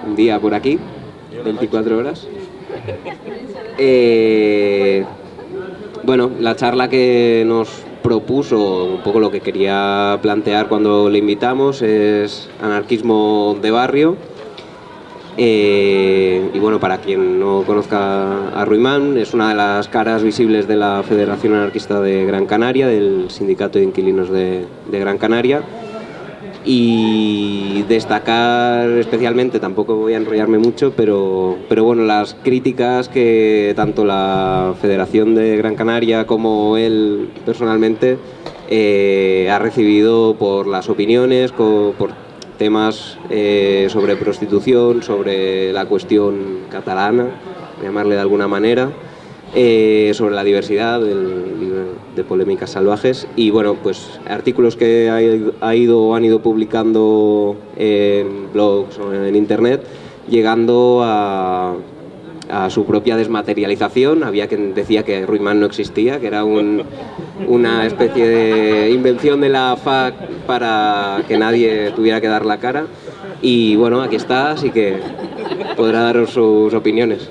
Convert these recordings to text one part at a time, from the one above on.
un día por aquí, 24 horas. Bueno, la charla que nos propuso, un poco lo que quería plantear cuando le invitamos, es anarquismo de barrio. Y bueno, para quien no conozca a Ruimán, es una de las caras visibles de la Federación Anarquista de Gran Canaria, del Sindicato de Inquilinos de Gran Canaria. Y destacar especialmente, tampoco voy a enrollarme mucho, pero bueno, las críticas que tanto la Federación de Gran Canaria como él personalmente ha recibido por las opiniones, por temas sobre prostitución, sobre la cuestión catalana, llamarle de alguna manera, sobre la diversidad de Polémicas Salvajes, y bueno, pues artículos que han ido publicando en blogs o en internet, llegando a su propia desmaterialización. Había quien decía que Ruimán no existía, que era una especie de invención de la FAC para que nadie tuviera que dar la cara. Y bueno, aquí está, así que podrá daros sus opiniones.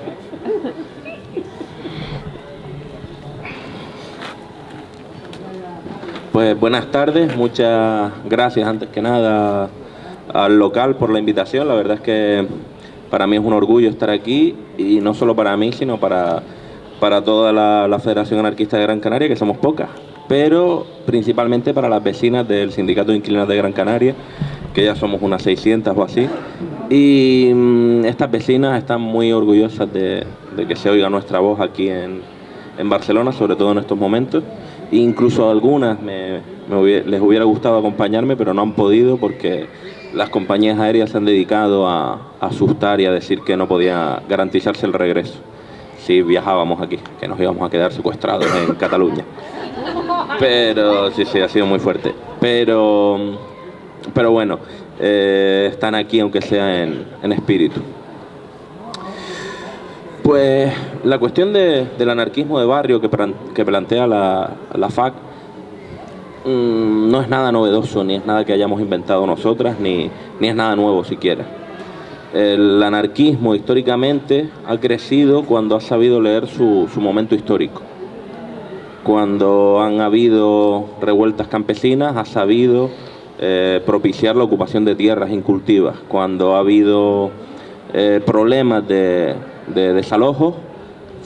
Pues buenas tardes, muchas gracias antes que nada al local por la invitación. La verdad es que para mí es un orgullo estar aquí, y no solo para mí, sino para toda la Federación Anarquista de Gran Canaria, que somos pocas, pero principalmente para las vecinas del Sindicato de Inquilinos de Gran Canaria, que ya somos unas 600 o así. Y estas vecinas están muy orgullosas de que se oiga nuestra voz aquí en Barcelona, sobre todo en estos momentos. Incluso a algunas les hubiera gustado acompañarme, pero no han podido porque las compañías aéreas se han dedicado a asustar y a decir que no podía garantizarse el regreso si viajábamos aquí, que nos íbamos a quedar secuestrados en Cataluña. Pero sí, ha sido muy fuerte. Pero bueno, están aquí aunque sea en espíritu. Pues la cuestión del anarquismo de barrio que plantea la FAC no es nada novedoso, ni es nada que hayamos inventado nosotras, ni es nada nuevo siquiera. El anarquismo históricamente ha crecido cuando ha sabido leer su momento histórico. Cuando han habido revueltas campesinas, ha sabido propiciar la ocupación de tierras incultivas. Cuando ha habido problemas de desalojos,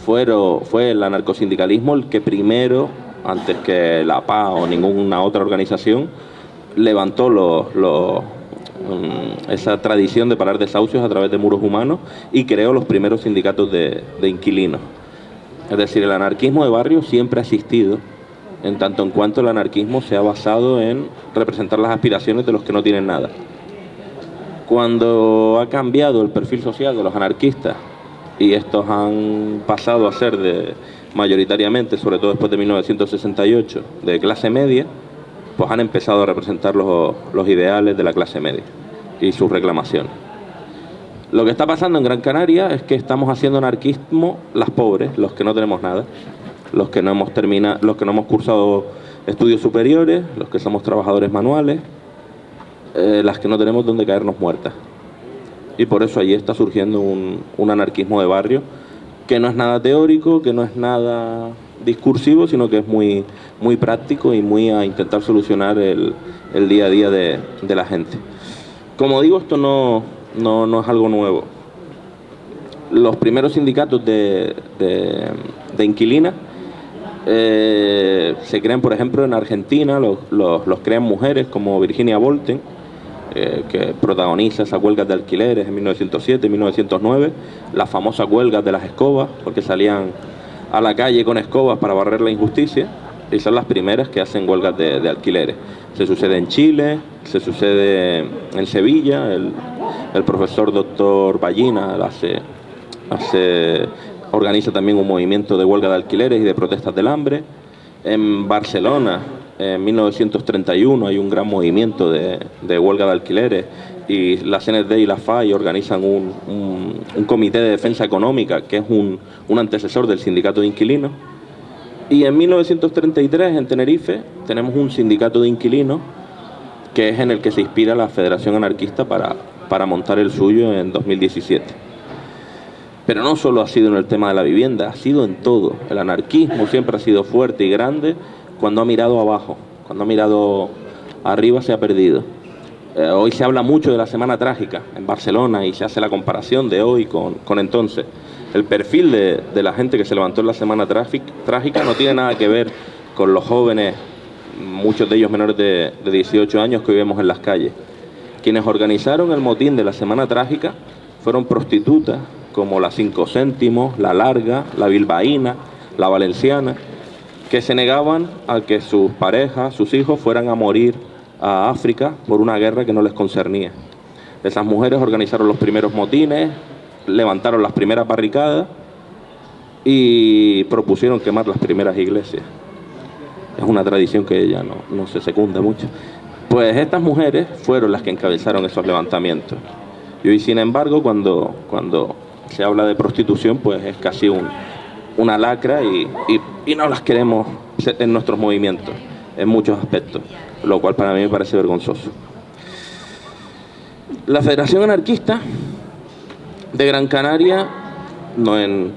fue el anarcosindicalismo el que primero, antes que la PA o ninguna otra organización, levantó esa tradición de parar desahucios a través de muros humanos y creó los primeros sindicatos de inquilinos. Es decir, el anarquismo de barrio siempre ha existido, en tanto en cuanto el anarquismo se ha basado en representar las aspiraciones de los que no tienen nada. Cuando ha cambiado el perfil social de los anarquistas, y estos han pasado a ser mayoritariamente, sobre todo después de 1968, de clase media, pues han empezado a representar los ideales de la clase media y sus reclamaciones. Lo que está pasando en Gran Canaria es que estamos haciendo anarquismo las pobres, los que no tenemos nada, los que no hemos cursado estudios superiores, los que somos trabajadores manuales, las que no tenemos donde caernos muertas. Y por eso allí está surgiendo un anarquismo de barrio que no es nada teórico, que no es nada discursivo, sino que es muy, muy práctico y muy a intentar solucionar el día a día de la gente. Como digo, esto no es algo nuevo. Los primeros sindicatos de inquilinas se crean, por ejemplo, en Argentina, los crean mujeres como Virginia Volten, que protagoniza esas huelgas de alquileres en 1907 y 1909, las famosas huelgas de las escobas, porque salían a la calle con escobas para barrer la injusticia, y son las primeras que hacen huelgas de alquileres. Se sucede en Chile, se sucede en Sevilla, el profesor doctor Ballina organiza también un movimiento de huelga de alquileres y de protestas del hambre. En Barcelona, en 1931, hay un gran movimiento de huelga de alquileres, y la CNT y la FAI organizan un comité de defensa económica, que es un antecesor del sindicato de inquilinos. Y en 1933, en Tenerife, tenemos un sindicato de inquilinos, que es en el que se inspira la Federación Anarquista para para montar el suyo en 2017. Pero no solo ha sido en el tema de la vivienda, ha sido en todo. El anarquismo siempre ha sido fuerte y grande cuando ha mirado abajo. Cuando ha mirado arriba se ha perdido. Hoy se habla mucho de la Semana Trágica en Barcelona y se hace la comparación de hoy con entonces. El perfil de la gente que se levantó en la Semana Trágica no tiene nada que ver con los jóvenes, muchos de ellos menores de 18 años que hoy vemos en las calles. Quienes organizaron el motín de la Semana Trágica fueron prostitutas como la 5 Céntimos, la Larga, la Bilbaína, la Valenciana, que se negaban a que sus parejas, sus hijos fueran a morir a África por una guerra que no les concernía. Esas mujeres organizaron los primeros motines, levantaron las primeras barricadas y propusieron quemar las primeras iglesias. Es una tradición que ya no se secunda mucho. Pues estas mujeres fueron las que encabezaron esos levantamientos. Y hoy, sin embargo, cuando se habla de prostitución, pues es casi una lacra y no las queremos en nuestros movimientos, en muchos aspectos, lo cual para mí me parece vergonzoso. La Federación Anarquista de Gran Canaria, no en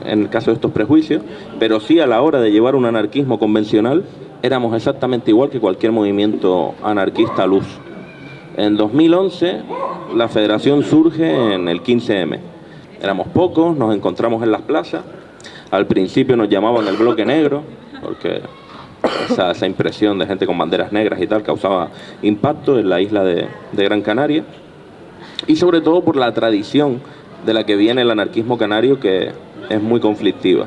el caso de estos prejuicios, pero sí a la hora de llevar un anarquismo convencional, éramos exactamente igual que cualquier movimiento anarquista al uso. En 2011 la federación surge en el 15M. Éramos pocos, nos encontramos en las plazas. Al principio nos llamaban el bloque negro, porque esa impresión de gente con banderas negras y tal causaba impacto en la isla de Gran Canaria. Y sobre todo por la tradición de la que viene el anarquismo canario, que es muy conflictiva.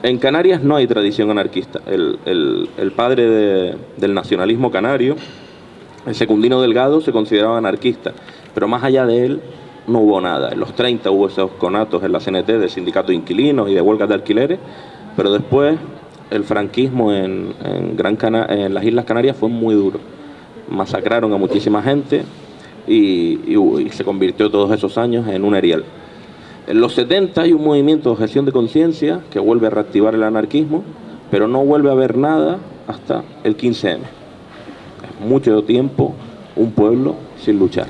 En Canarias no hay tradición anarquista. El padre del nacionalismo canario, el Secundino Delgado, se consideraba anarquista, pero más allá de él no hubo nada. En los 30 hubo esos conatos en la CNT de sindicatos de inquilinos y de huelgas de alquileres, pero después el franquismo en las Islas Canarias fue muy duro. Masacraron a muchísima gente y se convirtió todos esos años en un erial. En los 70 hay un movimiento de objeción de conciencia que vuelve a reactivar el anarquismo, pero no vuelve a haber nada hasta el 15M. Es mucho tiempo un pueblo sin luchar.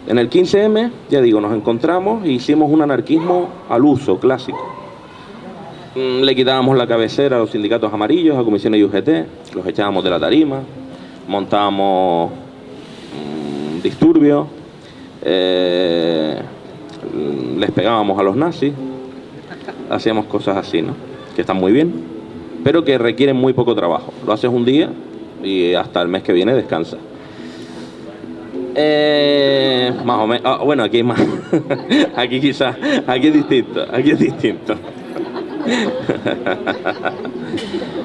En el 15M, ya digo, nos encontramos e hicimos un anarquismo al uso, clásico. Le quitábamos la cabecera a los sindicatos amarillos, a comisiones y UGT, los echábamos de la tarima, montábamos disturbios, les pegábamos a los nazis, hacíamos cosas así, ¿no? Que están muy bien, pero que requieren muy poco trabajo. Lo haces un día y hasta el mes que viene descansa. Más o menos. Bueno, aquí hay más. Aquí quizás, aquí es distinto.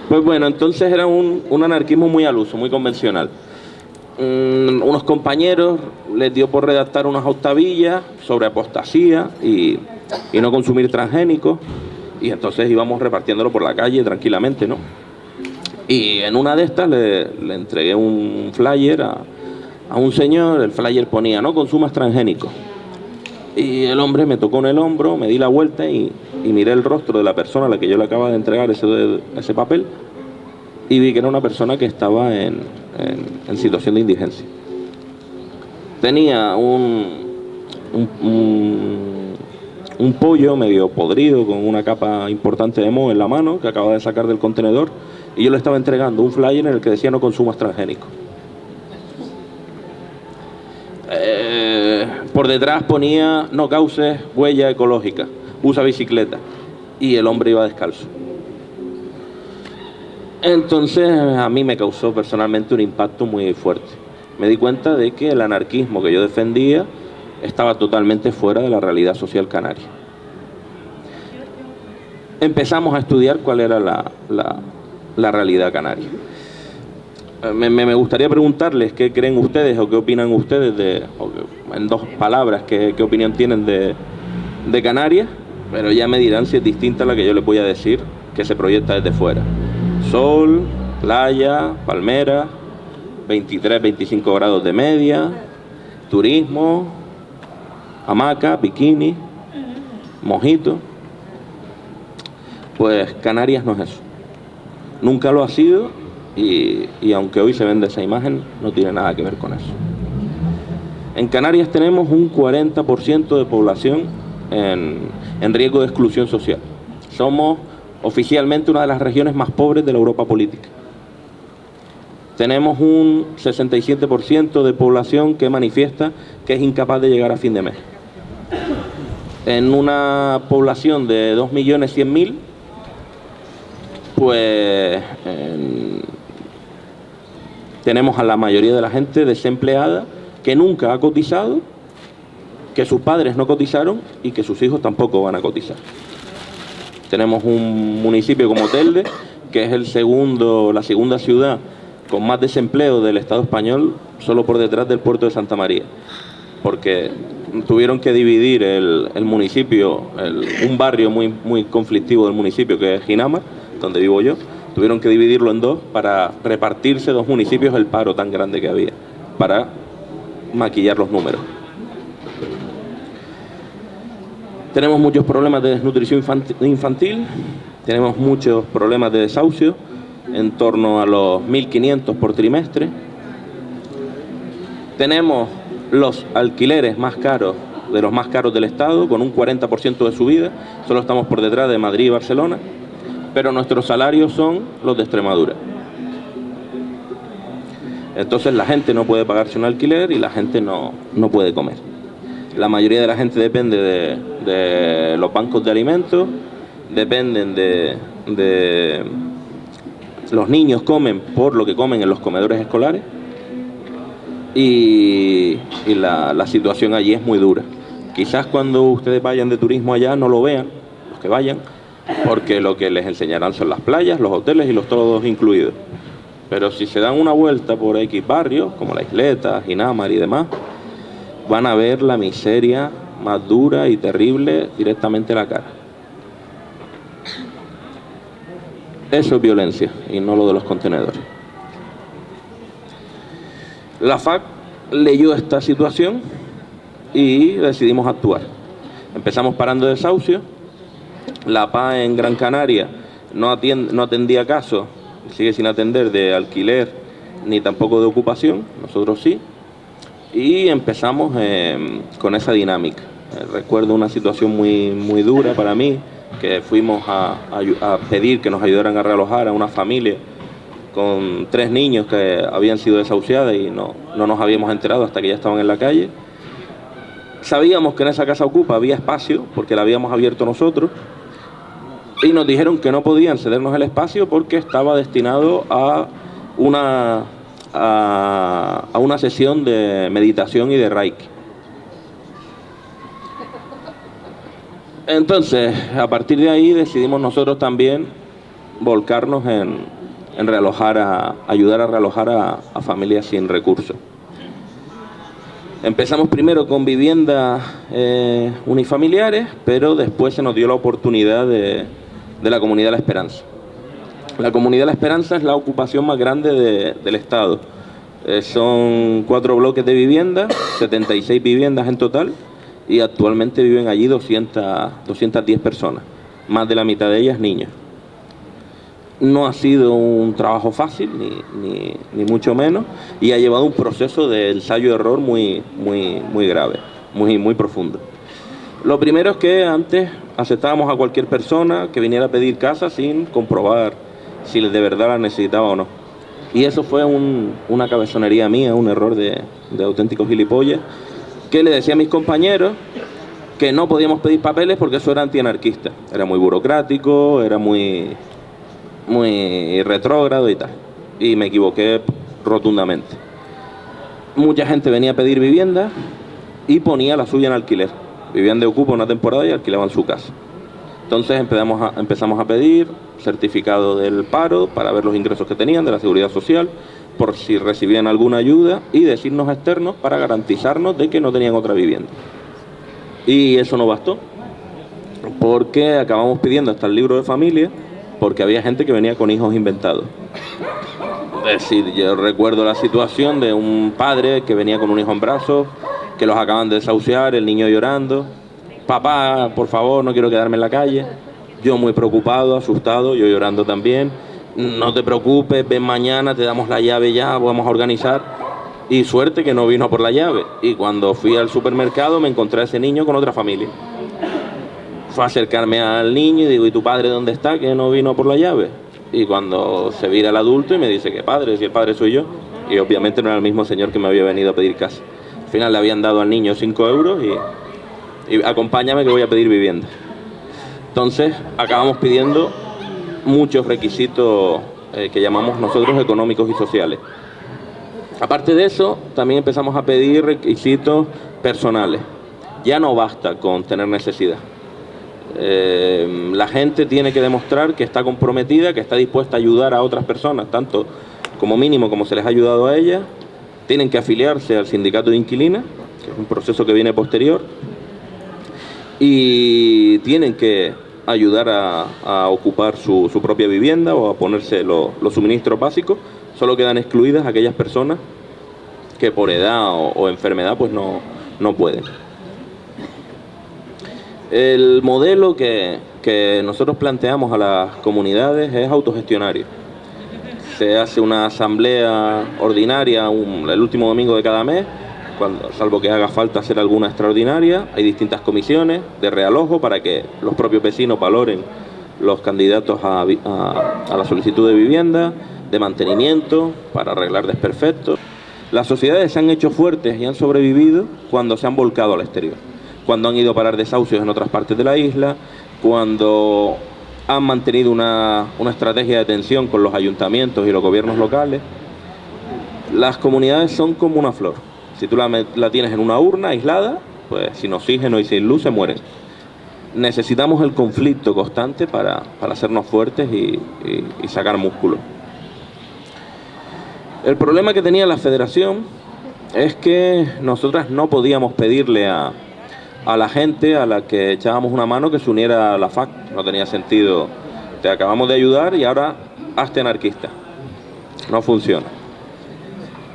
Pues bueno, entonces era un anarquismo muy al uso, muy convencional. Unos compañeros les dio por redactar unas octavillas sobre apostasía y no consumir transgénicos, y entonces íbamos repartiéndolo por la calle tranquilamente, ¿no? Y en una de estas le entregué un flyer a un señor. El flyer ponía: no consumas transgénicos. Y el hombre me tocó en el hombro, me di la vuelta y miré el rostro de la persona a la que yo le acababa de entregar ese papel, y vi que era una persona que estaba en situación de indigencia. Tenía un pollo medio podrido con una capa importante de moho en la mano que acaba de sacar del contenedor, y yo le estaba entregando un flyer en el que decía: no consumas transgénicos. Por detrás ponía: no causes huella ecológica, usa bicicleta, y el hombre iba descalzo. Entonces a mí me causó personalmente un impacto muy fuerte. Me di cuenta de que el anarquismo que yo defendía estaba totalmente fuera de la realidad social canaria. Empezamos a estudiar cuál era la realidad canaria. Me gustaría preguntarles qué creen ustedes o qué opinan ustedes en dos palabras, qué opinión tienen de Canarias, pero ya me dirán si es distinta a la que yo les voy a decir, que se proyecta desde fuera. Sol, playa, palmera, 23, 25 grados de media, turismo, hamaca, bikini, mojito. Pues Canarias no es eso. Nunca lo ha sido, y aunque hoy se vende esa imagen, no tiene nada que ver con eso. En Canarias tenemos un 40% de población en riesgo de exclusión social. Somos oficialmente una de las regiones más pobres de la Europa política. Tenemos un 67% de población que manifiesta que es incapaz de llegar a fin de mes. En una población de 2.100.000, pues tenemos a la mayoría de la gente desempleada que nunca ha cotizado, que sus padres no cotizaron y que sus hijos tampoco van a cotizar. Tenemos un municipio como Telde, que es la segunda ciudad con más desempleo del Estado español, solo por detrás del puerto de Santa María, porque tuvieron que dividir el municipio, un barrio muy conflictivo del municipio, que es Ginamar, donde vivo yo, tuvieron que dividirlo en dos para repartirse dos municipios el paro tan grande que había, para maquillar los números. Tenemos muchos problemas de desnutrición infantil, tenemos muchos problemas de desahucio, en torno a los 1.500 por trimestre. Tenemos los alquileres más caros, de los más caros del Estado, con un 40% de subida, solo estamos por detrás de Madrid y Barcelona, pero nuestros salarios son los de Extremadura. Entonces la gente no puede pagarse un alquiler y la gente no puede comer. La mayoría de la gente depende de los bancos de alimentos, dependen de los niños comen por lo que comen en los comedores escolares y la situación allí es muy dura. Quizás cuando ustedes vayan de turismo allá no lo vean, los que vayan, porque lo que les enseñarán son las playas, los hoteles y los todos incluidos. Pero si se dan una vuelta por X barrios, como La Isleta, Ginamar y demás, van a ver la miseria más dura y terrible directamente en la cara. Eso es violencia y no lo de los contenedores. La FAC leyó esta situación y decidimos actuar. Empezamos parando desahucios. La PA en Gran Canaria no atendía casos, sigue sin atender de alquiler ni tampoco de ocupación, nosotros sí. Y empezamos con esa dinámica. Recuerdo una situación muy dura para mí, que fuimos a pedir que nos ayudaran a realojar a una familia con 3 niños que habían sido desahuciados y no nos habíamos enterado hasta que ya estaban en la calle. Sabíamos que en esa casa ocupa había espacio porque la habíamos abierto nosotros y nos dijeron que no podían cedernos el espacio porque estaba destinado a una sesión de meditación y de Reiki. Entonces, a partir de ahí decidimos nosotros también volcarnos en ayudar a realojar a familias sin recursos. Empezamos primero con viviendas unifamiliares, pero después se nos dio la oportunidad de la Comunidad La Esperanza. La Comunidad La Esperanza es la ocupación más grande del Estado. Son 4 bloques de viviendas, 76 viviendas en total, y actualmente viven allí 210 personas, más de la mitad de ellas niños. No ha sido un trabajo fácil, ni mucho menos, y ha llevado un proceso de ensayo-error muy grave, muy profundo. Lo primero es que antes aceptábamos a cualquier persona que viniera a pedir casa sin comprobar si de verdad la necesitaba o no. Y eso fue una cabezonería mía, un error de auténticos gilipollas, que le decía a mis compañeros que no podíamos pedir papeles porque eso era antianarquista. Era muy burocrático, era muy retrógrado y tal. Y me equivoqué rotundamente. Mucha gente venía a pedir vivienda y ponía la suya en alquiler. Vivían de ocupa una temporada y alquilaban su casa. Entonces empezamos a pedir certificado del paro para ver los ingresos que tenían de la Seguridad Social, por si recibían alguna ayuda, y de signos externos para garantizarnos de que no tenían otra vivienda. Y eso no bastó, porque acabamos pidiendo hasta el libro de familia, porque había gente que venía con hijos inventados. Es decir, yo recuerdo la situación de un padre que venía con un hijo en brazos, que los acaban de desahuciar, el niño llorando: papá, por favor, no quiero quedarme en la calle. Yo muy preocupado, asustado, yo llorando también. No te preocupes, ven mañana, te damos la llave ya, vamos a organizar. Y suerte que no vino por la llave. Y cuando fui al supermercado me encontré a ese niño con otra familia. Fue a acercarme al niño y digo, ¿y tu padre dónde está que no vino por la llave? Y cuando se vira el adulto y me dice, ¿qué padre? Si el padre soy yo. Y obviamente no era el mismo señor que me había venido a pedir casa. Al final le habían dado al niño 5 euros y acompáñame que voy a pedir vivienda. Entonces acabamos pidiendo muchos requisitos que llamamos nosotros económicos y sociales. Aparte de eso, también empezamos a pedir requisitos personales. Ya no basta con tener necesidad. La gente tiene que demostrar que está comprometida, que está dispuesta a ayudar a otras personas, tanto como mínimo como se les ha ayudado a ellas. Tienen que afiliarse al sindicato de inquilinas, que es un proceso que viene posterior, y tienen que ayudar a ocupar su propia vivienda o a ponerse los suministros básicos. Solo quedan excluidas aquellas personas que por edad o enfermedad pues no pueden. El modelo que nosotros planteamos a las comunidades es autogestionario. Se hace una asamblea ordinaria el último domingo de cada mes, salvo que haga falta hacer alguna extraordinaria. Hay distintas comisiones de realojo para que los propios vecinos valoren los candidatos a la solicitud de vivienda, de mantenimiento, para arreglar desperfectos. Las sociedades se han hecho fuertes y han sobrevivido cuando se han volcado al exterior, cuando han ido a parar desahucios en otras partes de la isla, cuando han mantenido una estrategia de tensión con los ayuntamientos y los gobiernos locales. Las comunidades son como una flor. Si tú la tienes en una urna aislada, pues sin oxígeno y sin luz se mueren. Necesitamos el conflicto constante para hacernos fuertes y sacar músculo. El problema que tenía la federación es que nosotras no podíamos pedirle a la gente a la que echábamos una mano que se uniera a la FAC. No tenía sentido. Te acabamos de ayudar y ahora hazte anarquista. No funciona.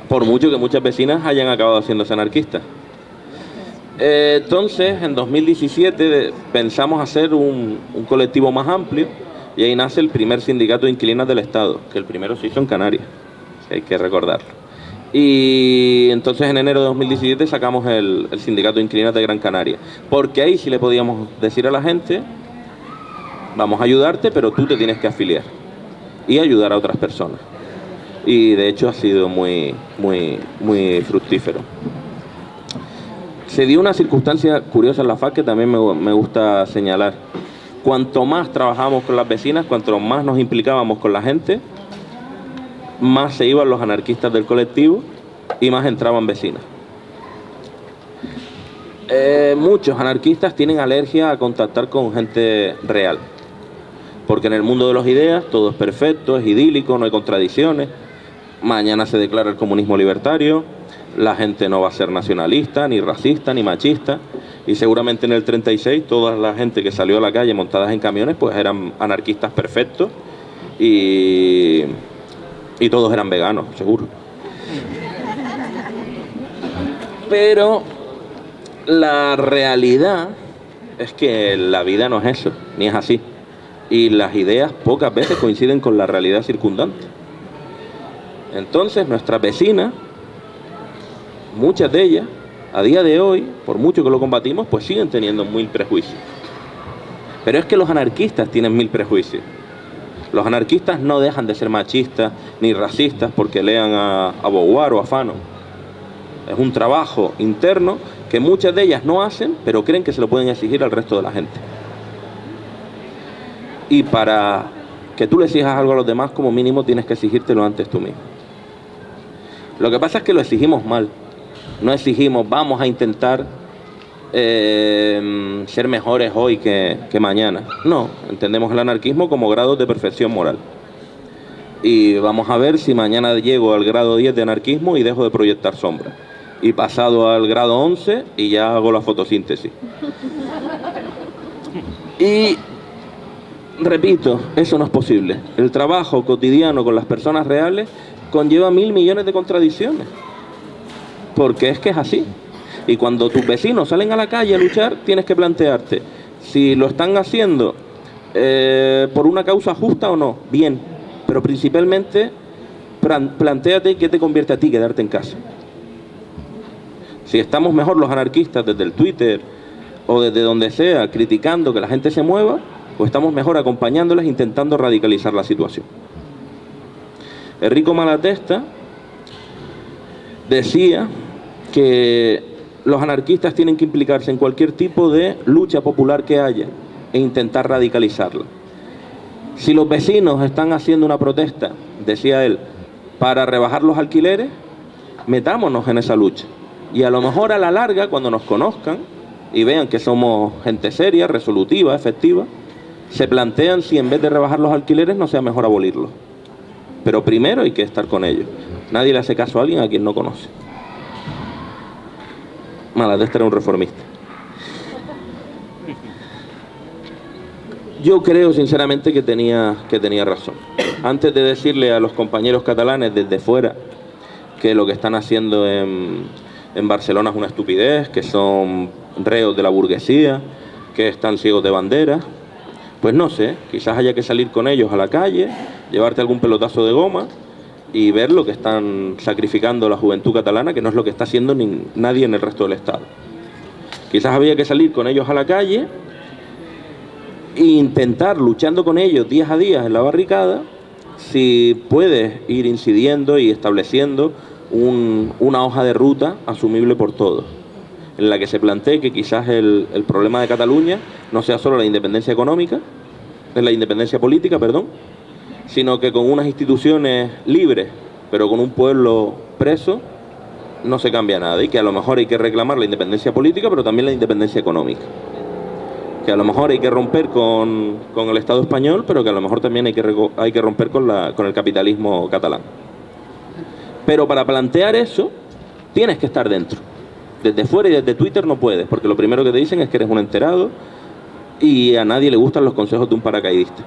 Por mucho que muchas vecinas hayan acabado haciéndose anarquistas. Entonces, en 2017 pensamos hacer un colectivo más amplio y ahí nace el primer sindicato de inquilinas del Estado, que el primero se hizo en Canarias, que hay que recordarlo. Y entonces en enero de 2017 sacamos el sindicato de inquilinas de Gran Canaria, porque ahí sí le podíamos decir a la gente, vamos a ayudarte, pero tú te tienes que afiliar y ayudar a otras personas. Y de hecho ha sido muy fructífero. Se dio una circunstancia curiosa en la FAC que también me gusta señalar. Cuanto más trabajamos con las vecinas, cuanto más nos implicábamos con la gente, más se iban los anarquistas del colectivo y más entraban vecinas. Muchos anarquistas tienen alergia a contactar con gente real, porque en el mundo de las ideas todo es perfecto, es idílico, no hay contradicciones. Mañana se declara el comunismo libertario, la gente no va a ser nacionalista, ni racista, ni machista, y seguramente en el 36 toda la gente que salió a la calle montadas en camiones pues eran anarquistas perfectos y todos eran veganos, seguro. Pero la realidad es que la vida no es eso, ni es así. Y las ideas pocas veces coinciden con la realidad circundante. Entonces nuestras vecinas, muchas de ellas, a día de hoy, por mucho que lo combatimos, pues siguen teniendo 1000 prejuicios. Pero es que los anarquistas tienen 1000 prejuicios. Los anarquistas no dejan de ser machistas ni racistas porque lean a Beauvoir o a Fanon. Es un trabajo interno que muchas de ellas no hacen, pero creen que se lo pueden exigir al resto de la gente. Y para que tú le exijas algo a los demás, como mínimo tienes que exigírtelo antes tú mismo. Lo que pasa es que lo exigimos mal. No exigimos, vamos a intentar ser mejores hoy que mañana. No, entendemos el anarquismo como grados de perfección moral. Y vamos a ver si mañana llego al grado 10 de anarquismo y dejo de proyectar sombra. Y pasado al grado 11 y ya hago la fotosíntesis. Y repito, eso no es posible. El trabajo cotidiano con las personas reales conlleva 1000 millones de contradicciones. Porque es que es así. Y cuando tus vecinos salen a la calle a luchar, tienes que plantearte si lo están haciendo por una causa justa o no. Bien, pero principalmente plantéate qué te convierte a ti quedarte en casa. Si estamos mejor los anarquistas desde el Twitter o desde donde sea, criticando que la gente se mueva, o estamos mejor acompañándoles intentando radicalizar la situación. Enrico Malatesta decía que los anarquistas tienen que implicarse en cualquier tipo de lucha popular que haya e intentar radicalizarla. Si los vecinos están haciendo una protesta, decía él, para rebajar los alquileres, metámonos en esa lucha. Y a lo mejor a la larga, cuando nos conozcan y vean que somos gente seria, resolutiva, efectiva, se plantean si en vez de rebajar los alquileres no sea mejor abolirlos. Pero primero hay que estar con ellos. Nadie le hace caso a alguien a quien no conoce. Malatesta era un reformista. Yo creo sinceramente que tenía razón. Antes de decirle a los compañeros catalanes desde fuera que lo que están haciendo en Barcelona es una estupidez, que son reos de la burguesía, que están ciegos de bandera, pues no sé, quizás haya que salir con ellos a la calle, llevarte algún pelotazo de goma y ver lo que están sacrificando la juventud catalana, que no es lo que está haciendo nadie en el resto del Estado. Quizás había que salir con ellos a la calle e intentar, luchando con ellos día a día en la barricada, si puedes ir incidiendo y estableciendo una hoja de ruta asumible por todos, en la que se plantee que quizás el problema de Cataluña no sea solo la independencia económica, la independencia política, perdón, sino que con unas instituciones libres, pero con un pueblo preso, no se cambia nada, y que a lo mejor hay que reclamar la independencia política, pero también la independencia económica. Que a lo mejor hay que romper con el Estado español, pero que a lo mejor también hay que romper con el capitalismo catalán. Pero para plantear eso, tienes que estar dentro. Desde fuera y desde Twitter no puedes, porque lo primero que te dicen es que eres un enterado y a nadie le gustan los consejos de un paracaidista.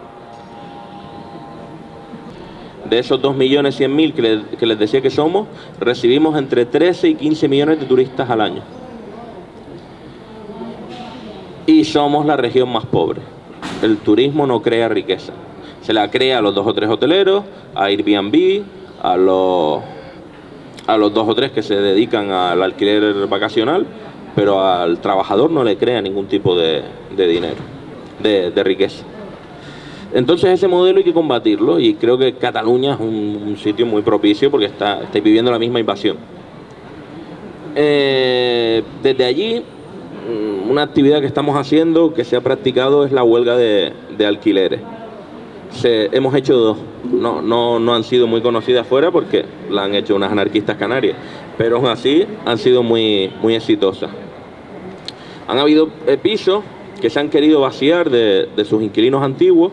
De esos 2.100.000 que les decía que somos, recibimos entre 13 y 15 millones de turistas al año. Y somos la región más pobre. El turismo no crea riqueza. Se la crea a los 2 o 3 hoteleros, a Airbnb, a los 2 o 3 que se dedican al alquiler vacacional, pero al trabajador no le crea ningún tipo de dinero, de riqueza. Entonces ese modelo hay que combatirlo, y creo que Cataluña es un sitio muy propicio porque estáis viviendo la misma invasión. Desde allí, una actividad que estamos haciendo, que se ha practicado, es la huelga de alquileres. Hemos hecho 2, no han sido muy conocidas afuera porque la han hecho unas anarquistas canarias, pero aún así han sido muy, muy exitosas. Han habido pisos que se han querido vaciar de sus inquilinos antiguos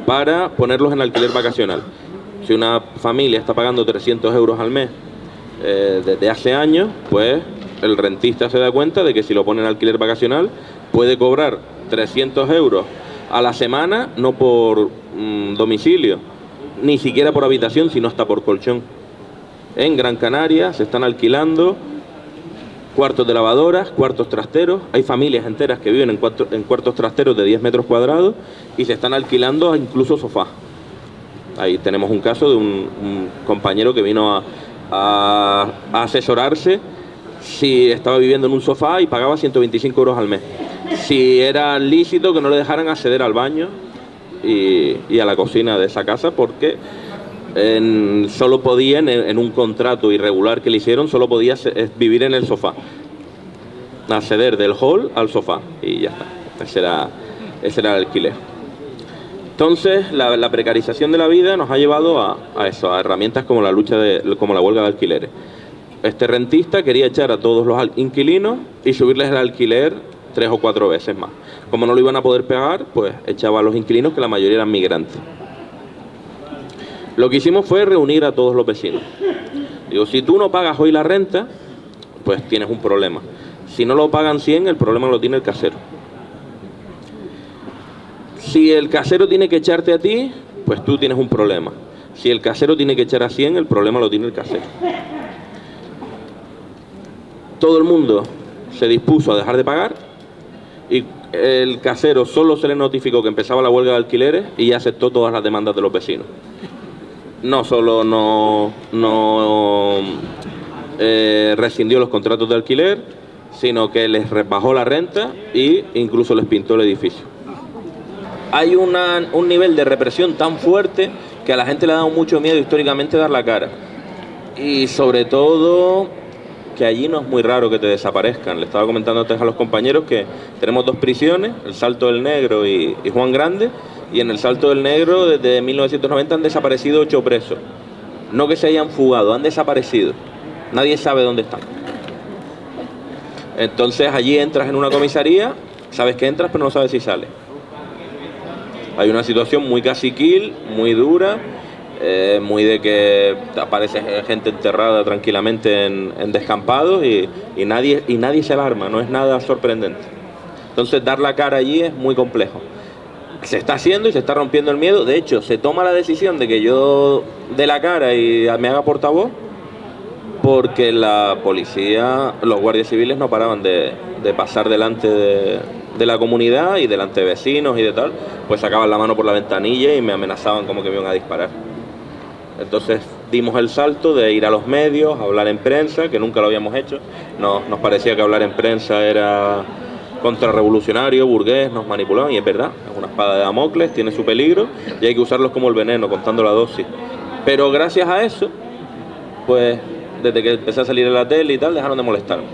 para ponerlos en alquiler vacacional. Si una familia está pagando 300 euros al mes desde hace años, pues el rentista se da cuenta de que si lo pone en alquiler vacacional puede cobrar 300 euros a la semana, no por domicilio, ni siquiera por habitación, sino hasta por colchón. En Gran Canaria se están alquilando cuartos de lavadoras, cuartos trasteros. Hay familias enteras que viven en cuartos trasteros de 10 metros cuadrados y se están alquilando incluso sofás. Ahí tenemos un caso de un compañero que vino a asesorarse si estaba viviendo en un sofá y pagaba 125 euros al mes. Si era lícito que no le dejaran acceder al baño y a la cocina de esa casa, porque solo podían, en un contrato irregular que le hicieron, solo podía vivir en el sofá, acceder del hall al sofá, y ya está. Ese era el alquiler. Entonces la precarización de la vida nos ha llevado a eso, a herramientas como la huelga de alquileres. Este rentista quería echar a todos los inquilinos y subirles el alquiler 3 o 4 veces más. Como no lo iban a poder pagar, pues echaba a los inquilinos, que la mayoría eran migrantes. Lo que hicimos fue reunir a todos los vecinos. Digo, si tú no pagas hoy la renta, pues tienes un problema. Si no lo pagan 100, el problema lo tiene el casero. Si el casero tiene que echarte a ti, pues tú tienes un problema. Si el casero tiene que echar a 100, el problema lo tiene el casero. Todo el mundo se dispuso a dejar de pagar y el casero solo se le notificó que empezaba la huelga de alquileres y ya aceptó todas las demandas de los vecinos. No solo no rescindió los contratos de alquiler, sino que les bajó la renta e incluso les pintó el edificio. Hay un nivel de represión tan fuerte que a la gente le ha dado mucho miedo históricamente dar la cara. Y sobre todo que allí no es muy raro que te desaparezcan. Le estaba comentando antes a los compañeros que tenemos 2 prisiones, el Salto del Negro y Juan Grande, y en el Salto del Negro desde 1990 han desaparecido 8 presos. No que se hayan fugado, han desaparecido. Nadie sabe dónde están. Entonces allí entras en una comisaría, sabes que entras pero no sabes si sales. Hay una situación muy caciquil, muy dura, muy de que aparece gente enterrada tranquilamente en descampados y nadie se alarma, no es nada sorprendente. Entonces dar la cara allí es muy complejo. Se está haciendo y se está rompiendo el miedo. De hecho, se toma la decisión de que yo dé la cara y me haga portavoz porque la policía, los guardias civiles no paraban de pasar delante de la comunidad y delante de vecinos y de tal, pues sacaban la mano por la ventanilla y me amenazaban como que me iban a disparar. Entonces dimos el salto de ir a los medios, a hablar en prensa, que nunca lo habíamos hecho. Nos parecía que hablar en prensa era contrarrevolucionario, burgués, nos manipulaban, y es verdad, es una espada de Damocles, tiene su peligro y hay que usarlos como el veneno, contando la dosis. Pero gracias a eso, pues desde que empecé a salir en la tele y tal, dejaron de molestarme.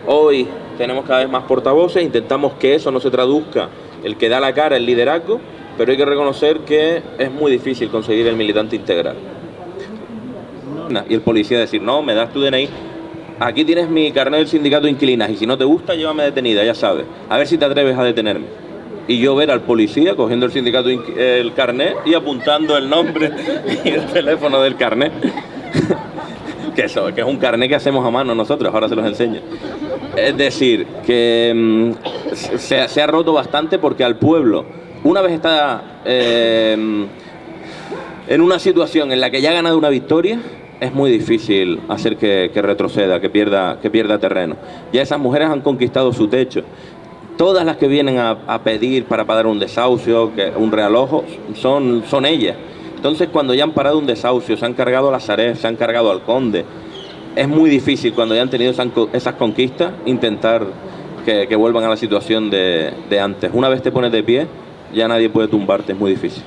Hoy tenemos cada vez más portavoces, intentamos que eso no se traduzca, el que da la cara, el liderazgo, pero hay que reconocer que es muy difícil conseguir el militante integral. Y el policía decir, no, me das tu DNI, aquí tienes mi carnet del sindicato de inquilinas y si no te gusta, llévame detenida, ya sabes, a ver si te atreves a detenerme. Y yo ver al policía cogiendo el sindicato, el carnet y apuntando el nombre y el teléfono del carnet. que es un carnet que hacemos a mano nosotros, ahora se los enseño. Es decir, que se ha roto bastante porque al pueblo, una vez está en una situación en la que ya ha ganado una victoria, es muy difícil hacer que retroceda, que pierda terreno. Ya esas mujeres han conquistado su techo. Todas las que vienen a pedir para pagar un desahucio, un realojo, son ellas. Entonces, cuando ya han parado un desahucio, se han cargado a la Sareb, se han cargado al Conde, es muy difícil cuando ya han tenido esas conquistas intentar que vuelvan a la situación de antes. Una vez te pones de pie, ya nadie puede tumbarte, es muy difícil.